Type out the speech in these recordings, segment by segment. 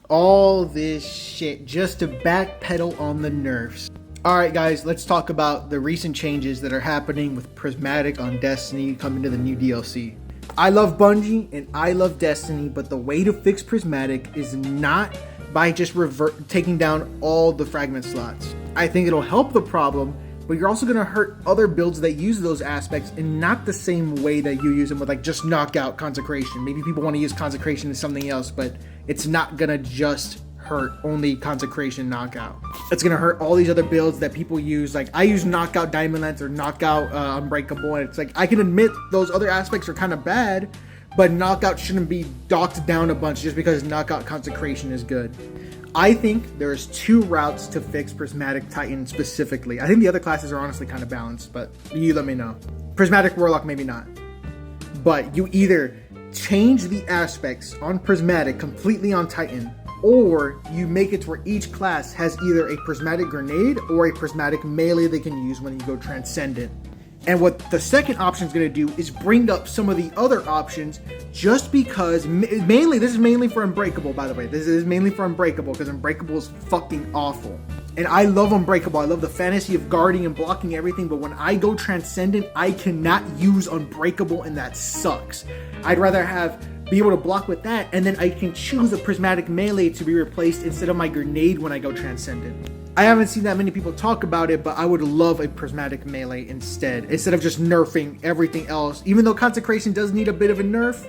All this shit just to backpedal on the nerfs. Alright guys, let's talk about the recent changes that are happening with Prismatic on Destiny coming to the new DLC. I love Bungie and I love Destiny, but the way to fix Prismatic is not by just taking down all the fragment slots. I think it'll help the problem, but you're also going to hurt other builds that use those aspects in not the same way that you use them with like just knockout consecration. Maybe people want to use consecration as something else, but it's not going to just hurt only consecration knockout. It's going to hurt all these other builds that people use. Like I use knockout diamond lance or knockout unbreakable, and it's like I can admit those other aspects are kind of bad, but knockout shouldn't be docked down a bunch just because knockout consecration is good. I think there's two routes to fix Prismatic Titan specifically. I think the other classes are honestly kind of balanced, but you let me know. Prismatic Warlock, maybe not. But you either change the aspects on Prismatic completely on Titan, or you make it to where each class has either a Prismatic Grenade or a Prismatic Melee they can use when you go Transcendent. And what the second option is going to do is bring up some of the other options just because, this is mainly for Unbreakable, by the way. This is mainly for Unbreakable because Unbreakable is fucking awful. And I love Unbreakable. I love the fantasy of guarding and blocking everything, but when I go Transcendent, I cannot use Unbreakable and that sucks. I'd rather be able to block with that, and then I can choose a Prismatic Melee to be replaced instead of my Grenade when I go Transcendent. I haven't seen that many people talk about it, but I would love a Prismatic Melee instead of just nerfing everything else. Even though Consecration does need a bit of a nerf,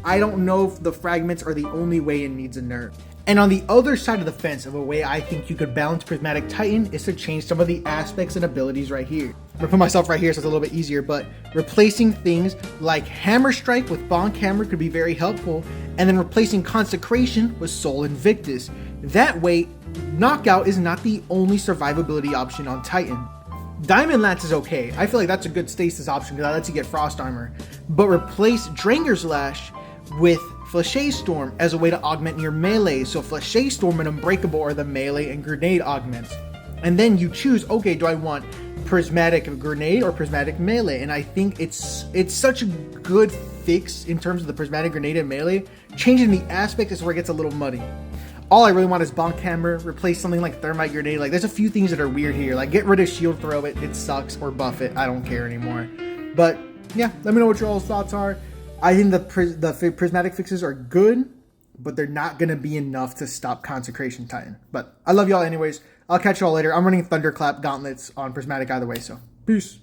I don't know if the fragments are the only way it needs a nerf. And on the other side of the fence of a way I think you could balance Prismatic Titan is to change some of the aspects and abilities right here. I'm gonna put myself right here so it's a little bit easier, but replacing things like Hammer Strike with Bonk Hammer could be very helpful, and then replacing Consecration with Soul Invictus. That way, Knockout is not the only survivability option on Titan. Diamond Lance is okay. I feel like that's a good stasis option because that lets you get Frost Armor. But replace Dranger's Lash with Flèche Storm as a way to augment your melee. So Flèche Storm and Unbreakable are the melee and grenade augments. And then you choose, okay, do I want Prismatic Grenade or Prismatic Melee? And I think it's such a good fix in terms of the Prismatic Grenade and melee. Changing the aspect is where it gets a little muddy. All I really want is Bonk Hammer, replace something like Thermite Grenade. Like, there's a few things that are weird here. Like, get rid of Shield Throw, it sucks, or buff it. I don't care anymore. But, yeah, let me know what your all's thoughts are. I think the Prismatic fixes are good, but they're not going to be enough to stop Consecration Titan. But I love y'all anyways. I'll catch y'all later. I'm running Thunderclap Gauntlets on Prismatic either way, so peace.